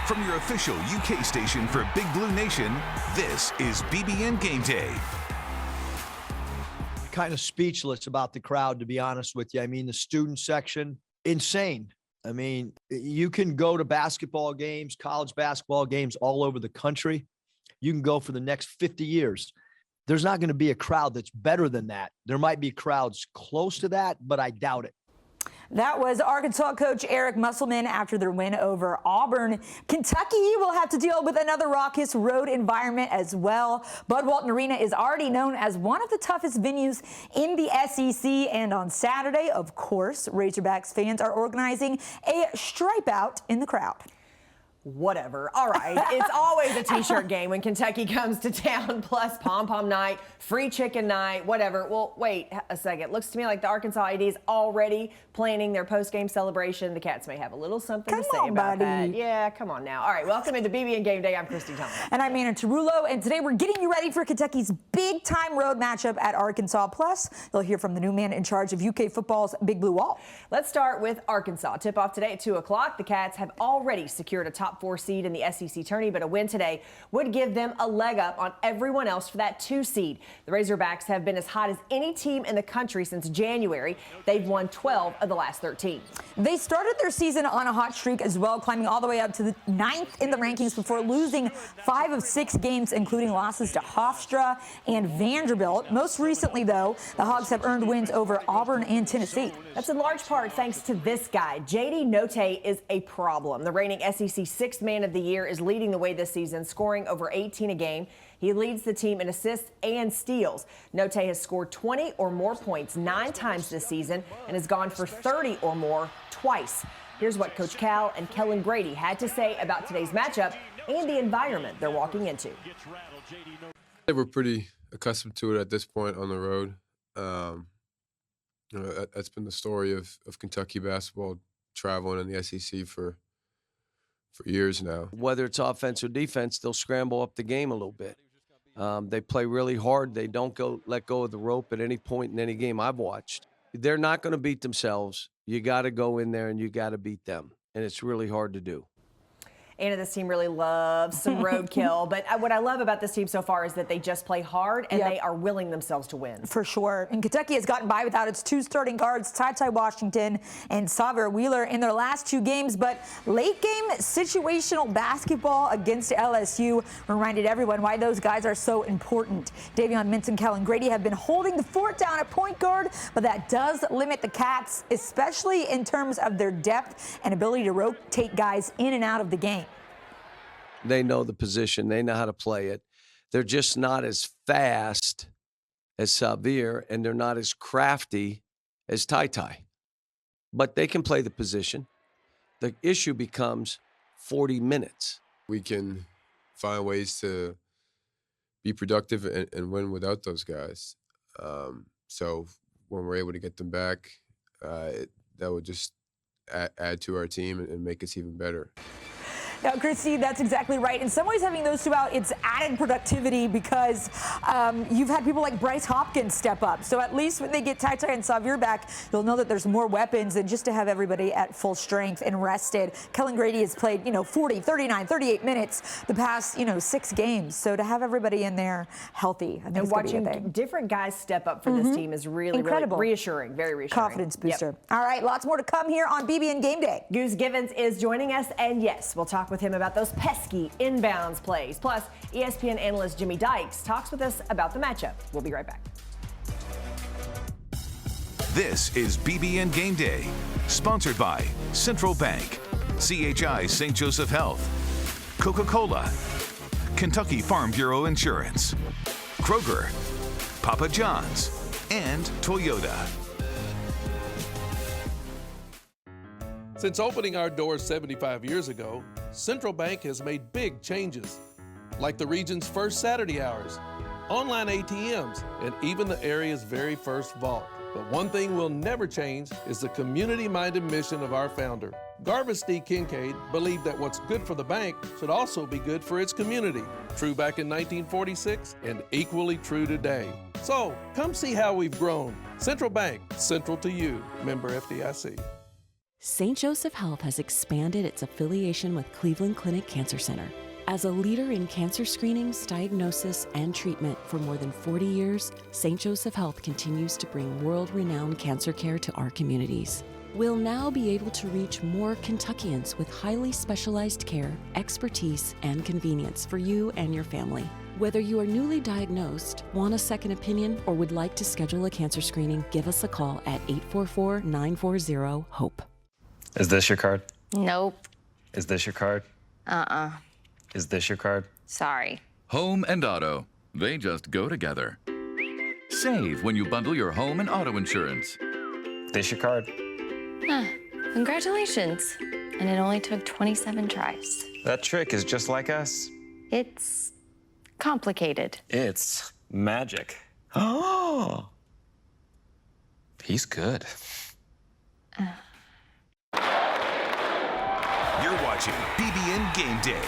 From your official UK station for Big Blue Nation, this is BBN Game Day. Kind of speechless about the crowd, to be honest with you. I mean, the student section, insane. I mean, you can go to basketball games, college basketball games all over the country. You can go for the next 50 years. There's not going to be a crowd that's better than that. There might be crowds close to that, but I doubt it. That was Arkansas coach Eric Musselman after their win over Auburn. Kentucky will have to deal with another raucous road environment as well. Bud Walton Arena is already known as one of the toughest venues in the SEC. And on Saturday, of course, Razorbacks fans are organizing a stripe out in the crowd. Whatever. All right. It's always a T-shirt game when Kentucky comes to town, plus pom-pom night, free chicken night, whatever. Well, wait a second. Looks to me like the Arkansas AD is already planning their post-game celebration. The Cats may have a little something to say about that. Yeah, come on now. All right, welcome into BBN Game Day. I'm Christy Thomas. And I'm Anna Tarullo, and today we're getting you ready for Kentucky's big-time road matchup at Arkansas. Plus, you'll hear from the new man in charge of UK football's Big Blue Wall. Let's start with Arkansas. Tip-off today at 2 o'clock. The Cats have already secured a top 4 seed in the SEC tourney, but a win today would give them a leg up on everyone else for that 2 seed. The Razorbacks have been as hot as any team in the country since January. They've won 12 of the last 13. They started their season on a hot streak as well, climbing all the way up to the 9th in the rankings before losing 5 of 6 games, including losses to Hofstra and Vanderbilt. Most recently, though, the Hogs have earned wins over Auburn and Tennessee. That's in large part thanks to this guy. J.D. Ncaa is a problem. The reigning SEC 6th man of the year is leading the way this season, scoring over 18 a game. He leads the team in assists and steals. Ncaa has scored 20 or more points 9 times this season and has gone for 30 or more twice. Here's what Coach Cal and Kellen Grady had to say about today's matchup and the environment they're walking into. They were pretty accustomed to it at this point on the road. That's been the story of Kentucky basketball traveling in the SEC for years now. Whether it's offense or defense, they'll scramble up the game a little bit. They play really hard. They don't let go of the rope at any point in any game I've watched. They're not going to beat themselves. You got to go in there and you got to beat them, and it's really hard to do. Anna, this team really loves some roadkill, but what I love about this team so far is that they just play hard and they are willing themselves to win. For sure. And Kentucky has gotten by without its 2 starting guards, Ty Washington and Xavier Wheeler, in their last 2 games. But late game situational basketball against LSU reminded everyone why those guys are so important. Davion Mintz and Kellen Grady have been holding the fort down at point guard, but that does limit the Cats, especially in terms of their depth and ability to rotate guys in and out of the game. They know the position. They know how to play it. They're just not as fast as Xavier, and they're not as crafty as Ty. But they can play the position. The issue becomes 40 minutes. We can find ways to be productive and win without those guys. So when we're able to get them back, that would just add to our team and make us even better. Now, Christy, that's exactly right. In some ways, having those 2 out, it's added productivity because you've had people like Bryce Hopkins step up. So at least when they get Ty and Xavier back, you'll know that there's more weapons than just to have everybody at full strength and rested. Kellen Grady has played, 40, 39, 38 minutes the past, 6 games. So to have everybody in there healthy, I think, and watching different guys step up for this team is really reassuring, very reassuring. Confidence booster. Yep. All right, lots more to come here on BBN Game Day. Goose Givens is joining us, and yes, we'll talk with him about those pesky inbounds plays. Plus, ESPN analyst Jimmy Dykes talks with us about the matchup. We'll be right back. This is BBN Game Day, sponsored by Central Bank, CHI St. Joseph Health, Coca-Cola, Kentucky Farm Bureau Insurance, Kroger, Papa John's, and Toyota. Since opening our doors 75 years ago, Central Bank has made big changes, like the region's first Saturday hours, online ATMs, and even the area's very first vault. But one thing will never change is the community-minded mission of our founder. Garvis D. Kincaid believed that what's good for the bank should also be good for its community. True back in 1946 and equally true today. So, come see how we've grown. Central Bank, central to you. Member FDIC. St. Joseph Health has expanded its affiliation with Cleveland Clinic Cancer Center. As a leader in cancer screenings, diagnosis, and treatment for more than 40 years, St. Joseph Health continues to bring world-renowned cancer care to our communities. We'll now be able to reach more Kentuckians with highly specialized care, expertise, and convenience for you and your family. Whether you are newly diagnosed, want a second opinion, or would like to schedule a cancer screening, give us a call at 844-940-HOPE. Is this your card? Nope. Is this your card? Is this your card? Sorry. Home and auto, they just go together. Save when you bundle your home and auto insurance. This your card? Congratulations. And it only took 27 tries. That trick is just like us. It's complicated. It's magic. Oh, he's good. You're watching BBN Game Day.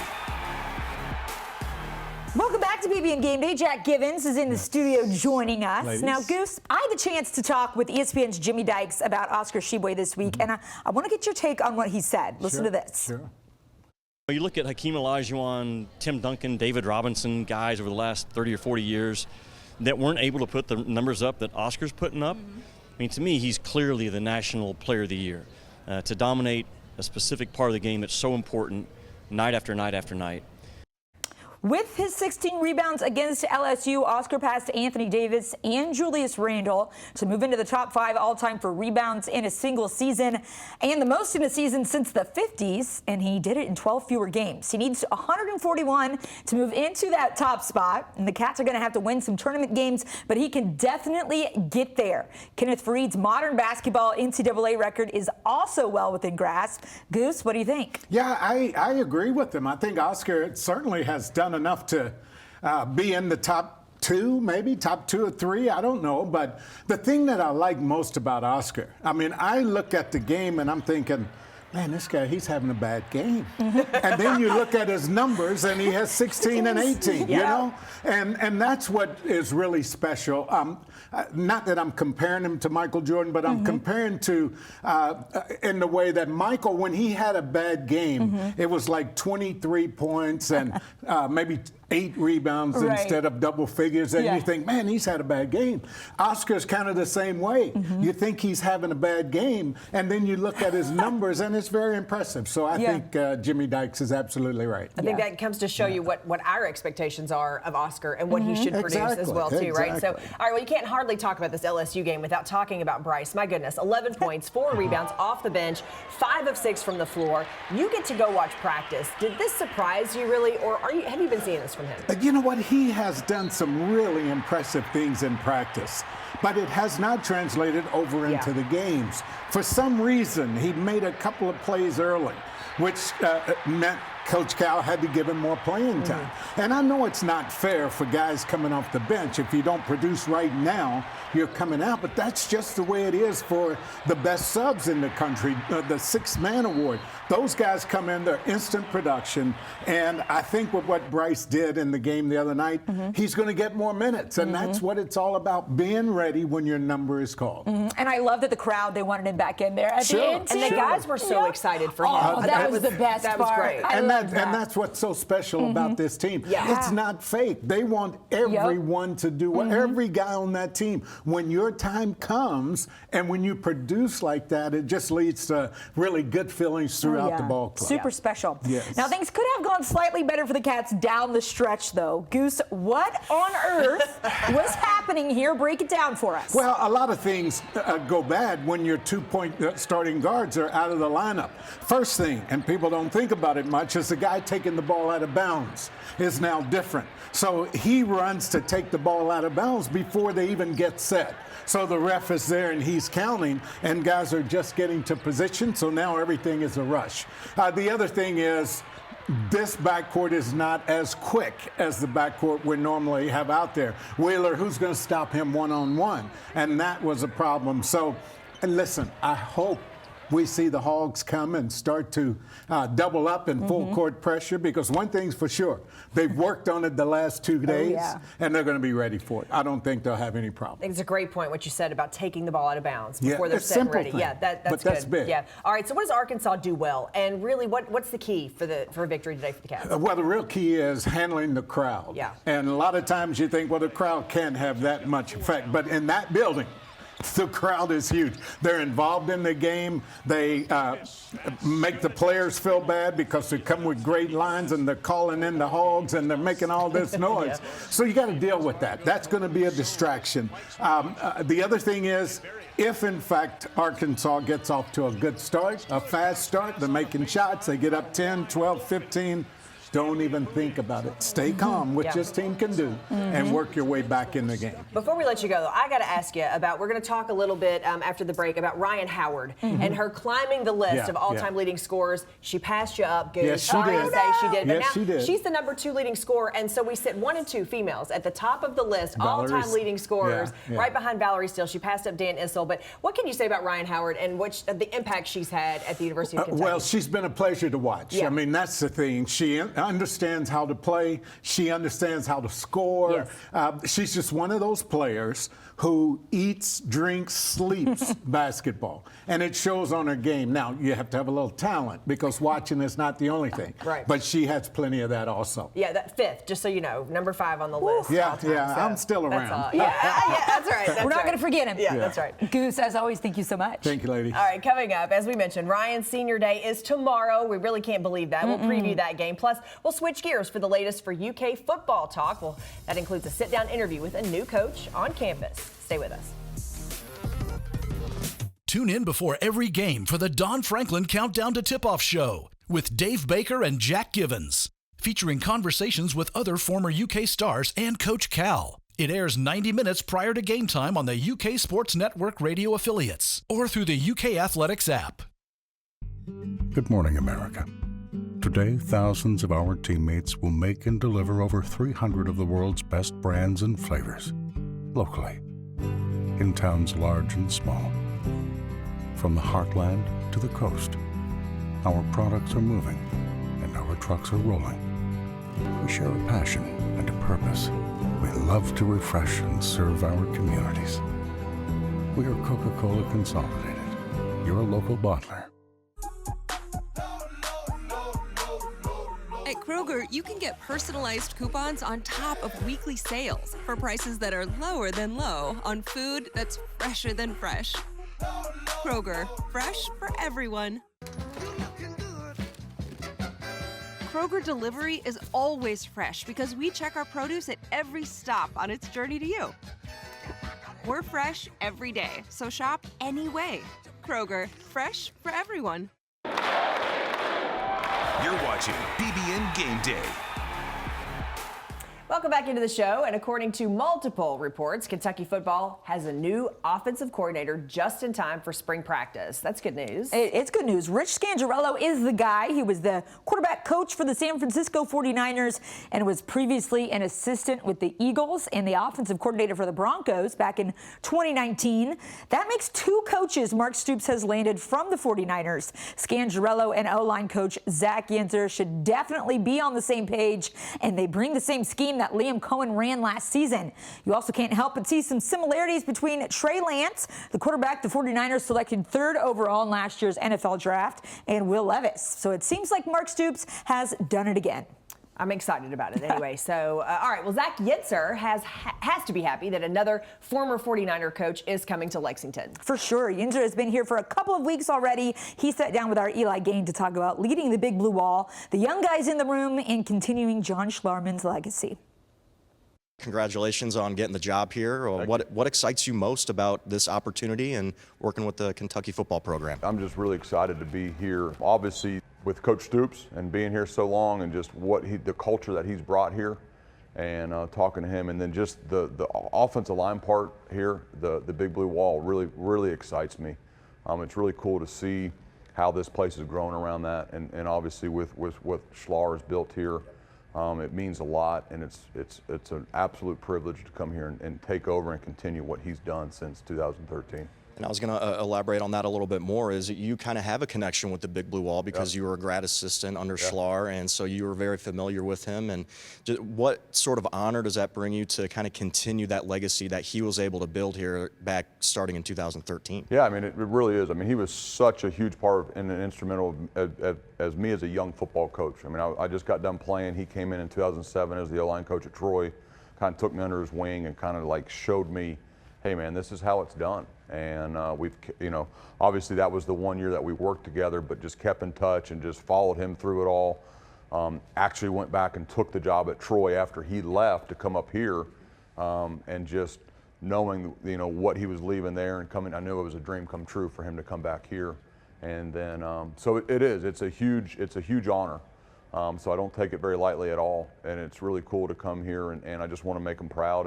Welcome back to BBN Game Day. Jack Givens is in the studio joining us. Ladies. Now, Goose, I had the chance to talk with ESPN's Jimmy Dykes about Oscar Tshiebwe this week, and I want to get your take on what he said. Listen to this. Sure. You look at Hakeem Olajuwon, Tim Duncan, David Robinson, guys over the last 30 or 40 years that weren't able to put the numbers up that Oscar's putting up. I mean, to me, he's clearly the National Player of the Year. To dominate a specific part of the game that's so important night after night after night. With his 16 rebounds against LSU, Oscar passed Anthony Davis and Julius Randle to move into the top 5 all-time for rebounds in a single season, and the most in a season since the 50s, and he did it in 12 fewer games. He needs 141 to move into that top spot, and the Cats are going to have to win some tournament games, but he can definitely get there. Kenneth Faried's modern basketball NCAA record is also well within grasp. Goose, what do you think? Yeah, I agree with him. I think Oscar certainly has done enough to be in the top 2, maybe top 2 or 3. I don't know. But the thing that I like most about Oscar, I mean, I look at the game and I'm thinking, man, this guy, he's having a bad game. And then you look at his numbers and he has 16 and 18, you know? And that's what is really special. Not that I'm comparing him to Michael Jordan, but I'm comparing to in the way that Michael, when he had a bad game, it was like 23 points and maybe 8 rebounds instead of double figures, and you think, man, he's had a bad game. Oscar's kind of the same way. You think he's having a bad game, and then you look at his numbers, and it's very impressive. So I think Jimmy Dykes is absolutely right. I think that comes to show you what our expectations are of Oscar and what he should produce as well, too, right? So, all right, well, you can't hardly talk about this LSU game without talking about Bryce. My goodness, 11 points, 4 rebounds off the bench, 5 of 6 from the floor. You get to go watch practice. Did this surprise you, really, or have you been seeing this from him? You know what? He has done some really impressive things in practice, but it has not translated over into the games. For some reason, he made a couple of plays early, which meant Coach Cal had to give him more playing time. And I know it's not fair for guys coming off the bench. If you don't produce right now, you're coming out. But that's just the way it is for the best subs in the country, the six-man award. Those guys come in, they're instant production. And I think with what Bryce did in the game the other night, he's going to get more minutes. And that's what it's all about, being ready when your number is called. And I love that the crowd, they wanted him back in there at the end. And the guys were so excited for him. Oh, that was the best That part. was great. And that's what's so special about this team. It's not fake. They want everyone to do what every guy on that team. When your time comes and when you produce like that, it just leads to really good feelings throughout the ball club. Super special. Yes. Now, things could have gone slightly better for the Cats down the stretch, though. Goose, what on earth was happening here? Break it down for us. Well, a lot of things go bad when your 2-point starting guards are out of the lineup. First thing, and people don't think about it much, is the guy taking the ball out of bounds is now different. So he runs to take the ball out of bounds before they even get set. So the ref is there and he's counting, and guys are just getting to position, so now everything is a rush. The other thing is, this backcourt is not as quick as the backcourt we normally have out there. Wheeler, who's going to stop him one-on-one? And that was a problem. So, and listen, I hope we see the Hogs come and start to double up in full court pressure, because one thing's for sure, they've worked on it the last 2 days, and they're going to be ready for it. I don't think they'll have any problem. I think it's a great point what you said about taking the ball out of bounds Yeah, before they're it's set and simple ready. thing, Yeah, that's but good. that's big. Yeah. All right. So what does Arkansas do well, and really what's the key for a victory today for the Cats? Well, the real key is handling the crowd. Yeah. And a lot of times you think, well, the crowd can't have that much effect, but in that building, the crowd is huge. They're involved in the game. They make the players feel bad because they come with great lines and they're calling in the Hogs and they're making all this noise. So you got to deal with that. That's going to be a distraction. The other thing is, if in fact Arkansas gets off to a good start, a fast start, they're making shots, they get up 10, 12, 15, don't even think about it. Stay calm, which this team can do, and work your way back in the game. Before we let you go, though, I got to ask you about, we're going to talk a little bit after the break about Ryan Howard and her climbing the list of all-time leading scorers. She passed you up, Goose. Yes, she did. Say she did. But Yes, now she did. she's the number 2 leading scorer, and so we sit 1 and 2 females at the top of the list, all-time leading scorers, right behind Valerie Steele. She passed up Dan Issel. But what can you say about Ryan Howard and the impact she's had at the University of Kentucky? Well, she's been a pleasure to watch. I mean, that's the thing. She understands how to play. She understands how to score. She's just one of those players who eats, drinks, sleeps basketball. And it shows on her game. Now, you have to have a little talent, because watching is not the only thing. Right. But she has plenty of that also. Yeah, that 5th, just so you know, number 5 on the list. Yeah, so I'm still around. That's right. We're not going to forget him. Yeah, that's right. Goose, as always, thank you so much. Thank you, ladies. All right, coming up, as we mentioned, Ryan's senior day is tomorrow. We really can't believe that. We'll preview that game. Plus, we'll switch gears for the latest for UK football talk. Well, that includes a sit-down interview with a new coach on campus. Stay with us. Tune in before every game for the Don Franklin Countdown to Tip-Off Show with Dave Baker and Jack Givens, featuring conversations with other former UK stars and Coach Cal. It airs 90 minutes prior to game time on the UK Sports Network radio affiliates or through the UK Athletics app. Good morning, America. Today, thousands of our teammates will make and deliver over 300 of the world's best brands and flavors, locally, in towns large and small. From the heartland to the coast, our products are moving and our trucks are rolling. We share a passion and a purpose. We love to refresh and serve our communities. We are Coca-Cola Consolidated, your local bottler. At Kroger, you can get personalized coupons on top of weekly sales for prices that are lower than low on food that's fresher than fresh. Kroger, fresh for everyone. Kroger Delivery is always fresh because we check our produce at every stop on its journey to you. We're fresh every day, so shop any way. Kroger, fresh for everyone. You're watching BBN Game Day. Welcome back into the show, and according to multiple reports, Kentucky football has a new offensive coordinator just in time for spring practice. That's good news. It's good news. Rich Scangarello is the guy. He was the quarterback coach for the San Francisco 49ers and was previously an assistant with the Eagles and the offensive coordinator for the Broncos back in 2019. That makes 2 coaches Mark Stoops has landed from the 49ers. Scangarello and O-line coach Zach Yentzer should definitely be on the same page, and they bring the same scheme that Liam Cohen ran last season. You also can't help but see some similarities between Trey Lance, the quarterback the 49ers selected 3rd overall in last year's NFL draft, and Will Levis. So it seems like Mark Stoops has done it again. I'm excited about it anyway. So, all right. Well, Zach Yentzer has to be happy that another former 49er coach is coming to Lexington. For sure. Yentzer has been here for a couple of weeks already. He sat down with our Eli Gain to talk about leading the Big Blue Wall, the young guys in the room, and continuing John Schlarman's legacy. Congratulations on getting the job here. What excites you most about this opportunity and working with the Kentucky football program? I'm just really excited to be here. Obviously, with Coach Stoops and being here so long, and just the culture that he's brought here, and talking to him, and then just the offensive line part here, the Big Blue Wall really excites me. It's really cool to see how this place has grown around that, and obviously with what Schlar has built here. It means a lot, and it's an absolute privilege to come here and take over and continue what he's done since 2013. And I was going to elaborate on that a little bit more, is that you kind of have a connection with the Big Blue Wall because you were a grad assistant under Schlar, and so you were very familiar with him. And just what sort of honor does that bring you to kind of continue that legacy that he was able to build here back starting in 2013? Yeah, I mean, it really is. I mean, he was such a huge part and an instrumental as me as a young football coach. I mean, I just got done playing. He came in 2007 as the O-line coach at Troy, kind of took me under his wing and kind of like showed me, hey man, this is how it's done. And we've, you know, obviously that was the 1 year that we worked together, but just kept in touch and just followed him through it all. Actually went back and took the job at Troy after he left to come up here, and just knowing, you know, what he was leaving there and coming, I knew it was a dream come true for him to come back here. And then, so it's a huge honor. So I don't take it very lightly at all. And it's really cool to come here, and I just want to make them proud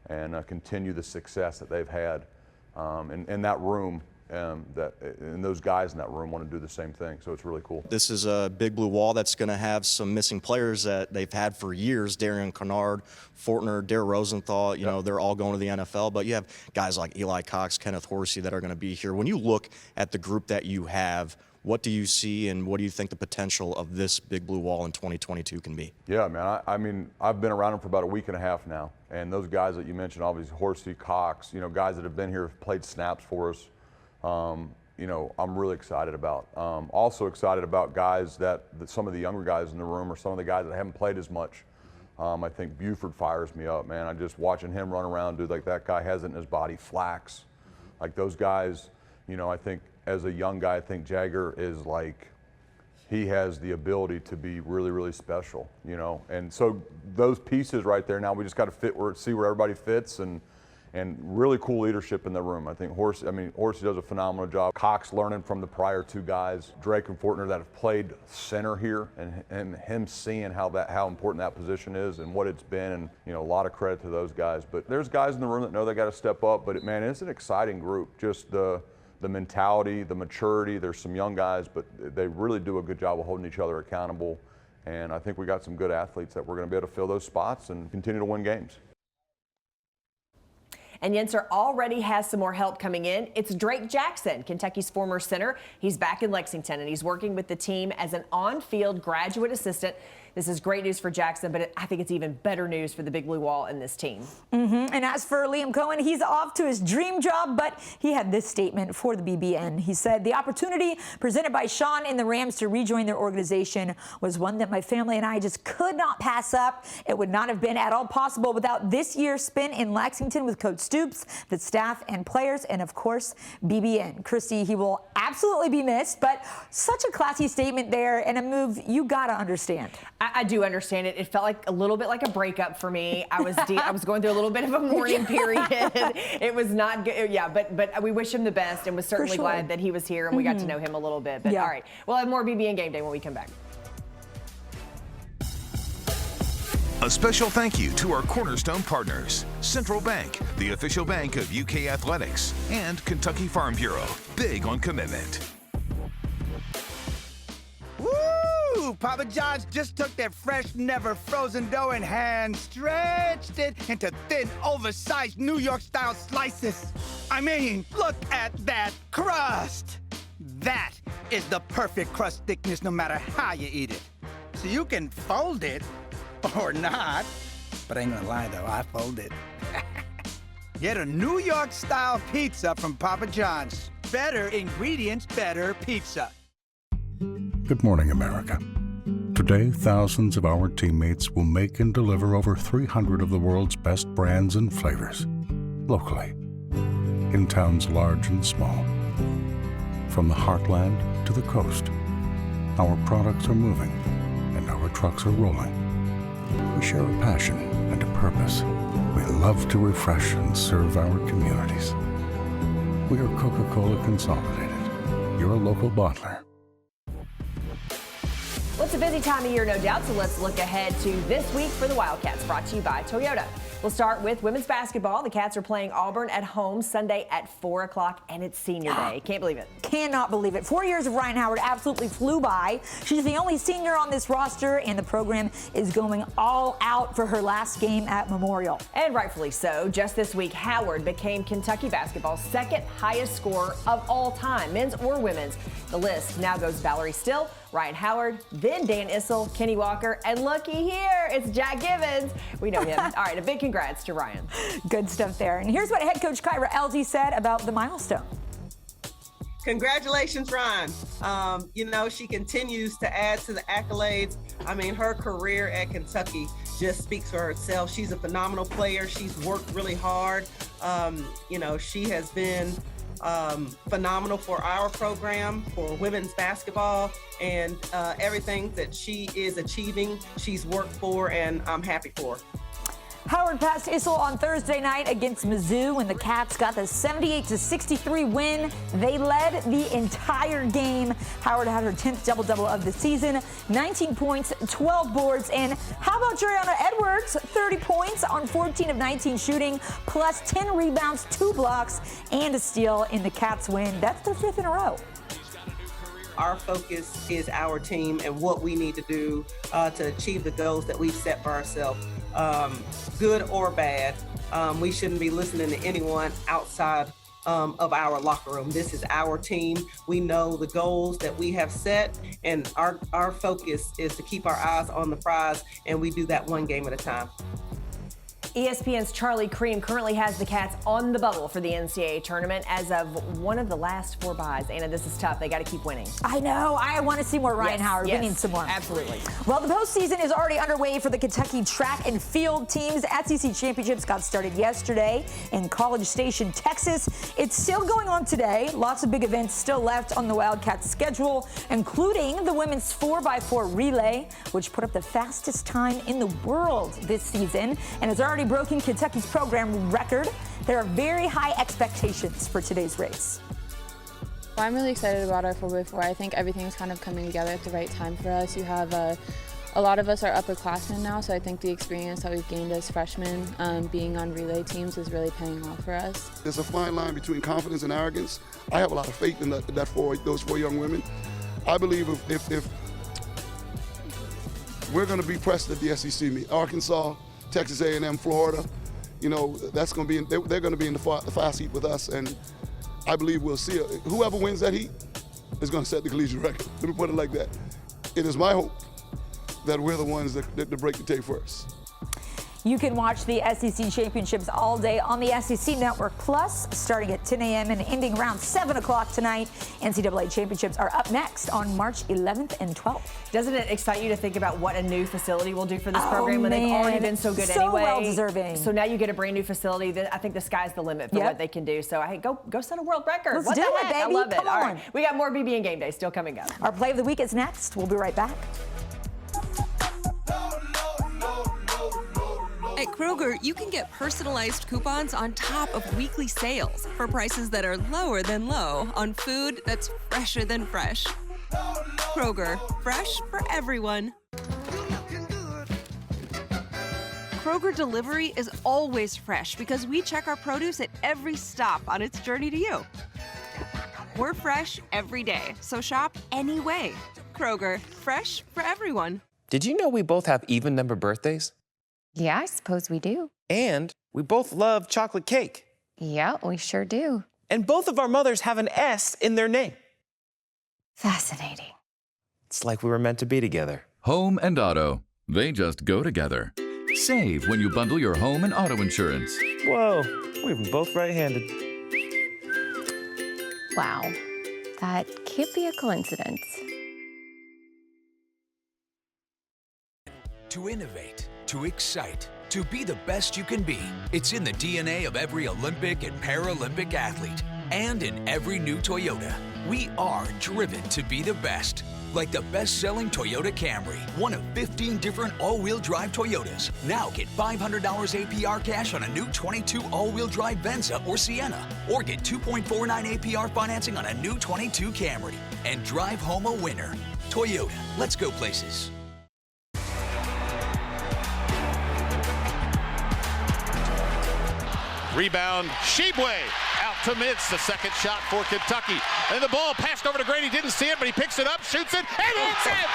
and continue the success that they've had. In that room, and those guys in that room want to do the same thing, so it's really cool. This is a Big Blue Wall that's going to have some missing players that they've had for years. Darian Kennard, Fortner, Dare Rosenthal, you know, they're all going to the NFL, but you have guys like Eli Cox, Kenneth Horsey that are going to be here. When you look at the group that you have, what do you see and what do you think the potential of this Big Blue Wall in 2022 can be? Yeah, man, I mean, I've been around them for about a week and a half now, and those guys that you mentioned, obviously Horsey, Cox, you know, guys that have been here, have played snaps for us, you know, I'm really excited about. Also excited about guys that some of the younger guys in the room, or some of the guys that haven't played as much. I think Buford fires me up, man. I'm just watching him run around, dude, like that guy has it in his body. Flax, like those guys, you know, I think as a young guy, I think Jagger is like, he has the ability to be really, really special, you know. And so those pieces right there, now we just got to see where everybody fits, and really cool leadership in the room. I think Horsey does a phenomenal job. Cox learning from the prior two guys, Drake and Fortner, that have played center here, and him seeing how important that position is and what it's been, and you know, a lot of credit to those guys. But there's guys in the room that know they got to step up. But man, it's an exciting group. Just the mentality, the maturity. There's some young guys, but they really do a good job of holding each other accountable. And I think we got some good athletes that we're going to be able to fill those spots and continue to win games. And Ncaa already has some more help coming in. It's Drake Jackson, Kentucky's former center. He's back in Lexington, and he's working with the team as an on-field graduate assistant. This is great news for Jackson, but I think it's even better news for the Big Blue Wall and this team. And as for Liam Cohen, he's off to his dream job, but he had this statement for the BBN. He said, "The opportunity presented by Sean and the Rams to rejoin their organization was one that my family and I just could not pass up. It would not have been at all possible without this year's spent in Lexington with Coach Stoops, the staff and players, and of course, BBN. Christy, he will absolutely be missed, but such a classy statement there and a move you gotta understand." I do understand it. It felt like a little bit like a breakup for me. I was going through a little bit of a mourning period. It was not good. Yeah, but we wish him the best, and was certainly glad that he was here and we got to know him a little bit. But all right, we'll have more BBN Game Day when we come back. A special thank you to our cornerstone partners, Central Bank, the official bank of UK Athletics, and Kentucky Farm Bureau, big on commitment. Woo! Papa John's just took their fresh, never frozen dough and hand stretched it into thin, oversized New York-style slices. I mean, look at that crust! That is the perfect crust thickness no matter how you eat it. So you can fold it or not, but I ain't gonna lie though, I fold it. Get a New York-style pizza from Papa John's. Better ingredients, better pizza. Good morning, America. Today, thousands of our teammates will make and deliver over 300 of the world's best brands and flavors, locally, in towns large and small. From the heartland to the coast, our products are moving and our trucks are rolling. We share a passion and a purpose. We love to refresh and serve our communities. We are Coca-Cola Consolidated, your local bottler. Well, it's a busy time of year, no doubt, so let's look ahead to this week for the Wildcats, brought to you by Toyota. We'll start with women's basketball. The Cats are playing Auburn at home Sunday at 4 o'clock, and it's senior day. Can't believe it. Cannot believe it. 4 years of Ryan Howard absolutely flew by. She's the only senior on this roster, and the program is going all out for her last game at Memorial. And rightfully so. Just this week, Howard became Kentucky basketball's second highest scorer of all time, men's or women's. The list now goes Valerie Still, Ryan Howard, then Dan Issel, Kenny Walker, and looky here, it's Jack Givens. We know him. All right, a big congrats to Ryan. Good stuff there. And here's what head coach Kyra Elzy said about the milestone. Congratulations, Ryan. She continues to add to the accolades. I mean, her career at Kentucky just speaks for herself. She's a phenomenal player. She's worked really hard. She has been phenomenal for our program, for women's basketball, and everything that she is achieving, she's worked for, and I'm happy for her. Howard passed Issel on Thursday night against Mizzou, and the Cats got the 78-63 win. They led the entire game. Howard had her 10th double-double of the season, 19 points, 12 boards, and how about Juriana Edwards? 30 points on 14 of 19 shooting, plus 10 rebounds, 2 blocks, and a steal in the Cats win. That's their 5th in a row. Our focus is our team and what we need to do to achieve the goals that we've set for ourselves. Good or bad, we shouldn't be listening to anyone outside of our locker room. This is our team. We know the goals that we have set, and our focus is to keep our eyes on the prize, and we do that one game at a time. ESPN's Charlie Cream currently has the Cats on the bubble for the NCAA tournament as of one of the last 4 buys. Anna, this is tough. They got to keep winning. I know. I want to see more Ryan Howard. Yes, we need some more. Absolutely. Well, the postseason is already underway for the Kentucky track and field teams. SEC Championships got started yesterday in College Station, Texas. It's still going on today. Lots of big events still left on the Wildcats schedule, including the women's 4x4 relay, which put up the fastest time in the world this season and has already broken Kentucky's program record. There are very high expectations for today's race. Well, I'm really excited about our 4x4. I think everything's kind of coming together at the right time for us. You have a lot of us are upperclassmen now, so I think the experience that we've gained as freshmen being on relay teams is really paying off for us. There's a fine line between confidence and arrogance. I have a lot of faith in those 4 young women. I believe if we're going to be pressed at the SEC meet, Arkansas, Texas A&M, Florida, that's going to be they're going to be in the far seat with us, and I believe we'll see it. Whoever wins that heat is going to set the collegiate record. Let me put it like that. It is my hope that we're the ones that break the tape first. You can watch the SEC Championships all day on the SEC Network Plus, starting at 10 a.m. and ending around 7 o'clock tonight. NCAA Championships are up next on March 11th and 12th. Doesn't it excite you to think about what a new facility will do for this program when they've already been so good anyway? So well-deserving. So now you get a brand new facility. I think the sky's the limit for what they can do. So, hey, go set a world record. Let's what do the it, heck? baby. I love it. Come All on. right, we got more BBN Game Day still coming up. Our play of the week is next. We'll be right back. At Kroger, you can get personalized coupons on top of weekly sales for prices that are lower than low on food that's fresher than fresh. Kroger, fresh for everyone. Kroger Delivery is always fresh because we check our produce at every stop on its journey to you. We're fresh every day, so shop any way. Kroger, fresh for everyone. Did you know we both have even number birthdays? Yeah, I suppose we do. And we both love chocolate cake. Yeah, we sure do. And both of our mothers have an S in their name. Fascinating. It's like we were meant to be together. Home and auto, they just go together. Save when you bundle your home and auto insurance. Whoa, we're both right-handed. Wow, that can't be a coincidence. To innovate, to excite, to be the best you can be. It's in the DNA of every Olympic and Paralympic athlete, and in every new Toyota. We are driven to be the best. Like the best-selling Toyota Camry, one of 15 different all-wheel drive Toyotas. Now get $500 APR cash on a new 22 all-wheel drive Venza or Sienna. Or get 2.49 APR financing on a new 22 Camry. And drive home a winner. Toyota, let's go places. Rebound, Shebue out to midst. The second shot for Kentucky. And the ball passed over to Grady. Didn't see it, but he picks it up, shoots it, and hits it!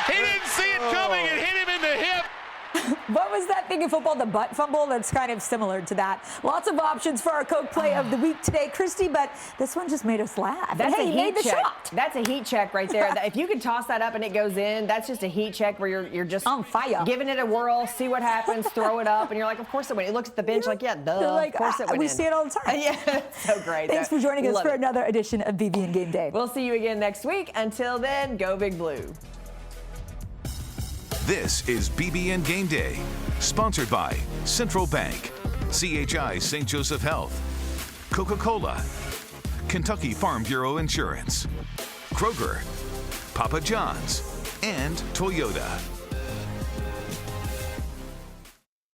He didn't see it coming. It hit him in the hip. What was that thing in football, the butt fumble? That's kind of similar to that. Lots of options for our Coke play of the week today, Christy, but this one just made us laugh. That's hey, a he made the heat check. shot. That's a heat check right there. If you can toss that up and it goes in, that's just a heat check where you're just on fire, giving it a whirl, see what happens, throw it up, and you're like, of course it went. He looks at the bench like, yeah, duh, like, of course it went we in. see it all the time. Yeah, so great. Thanks for joining us Love for it. another edition of BBN Game Day. We'll see you again next week. Until then, go Big Blue. This is BBN Game Day, sponsored by Central Bank, CHI St. Joseph Health, Coca-Cola, Kentucky Farm Bureau Insurance, Kroger, Papa John's, and Toyota.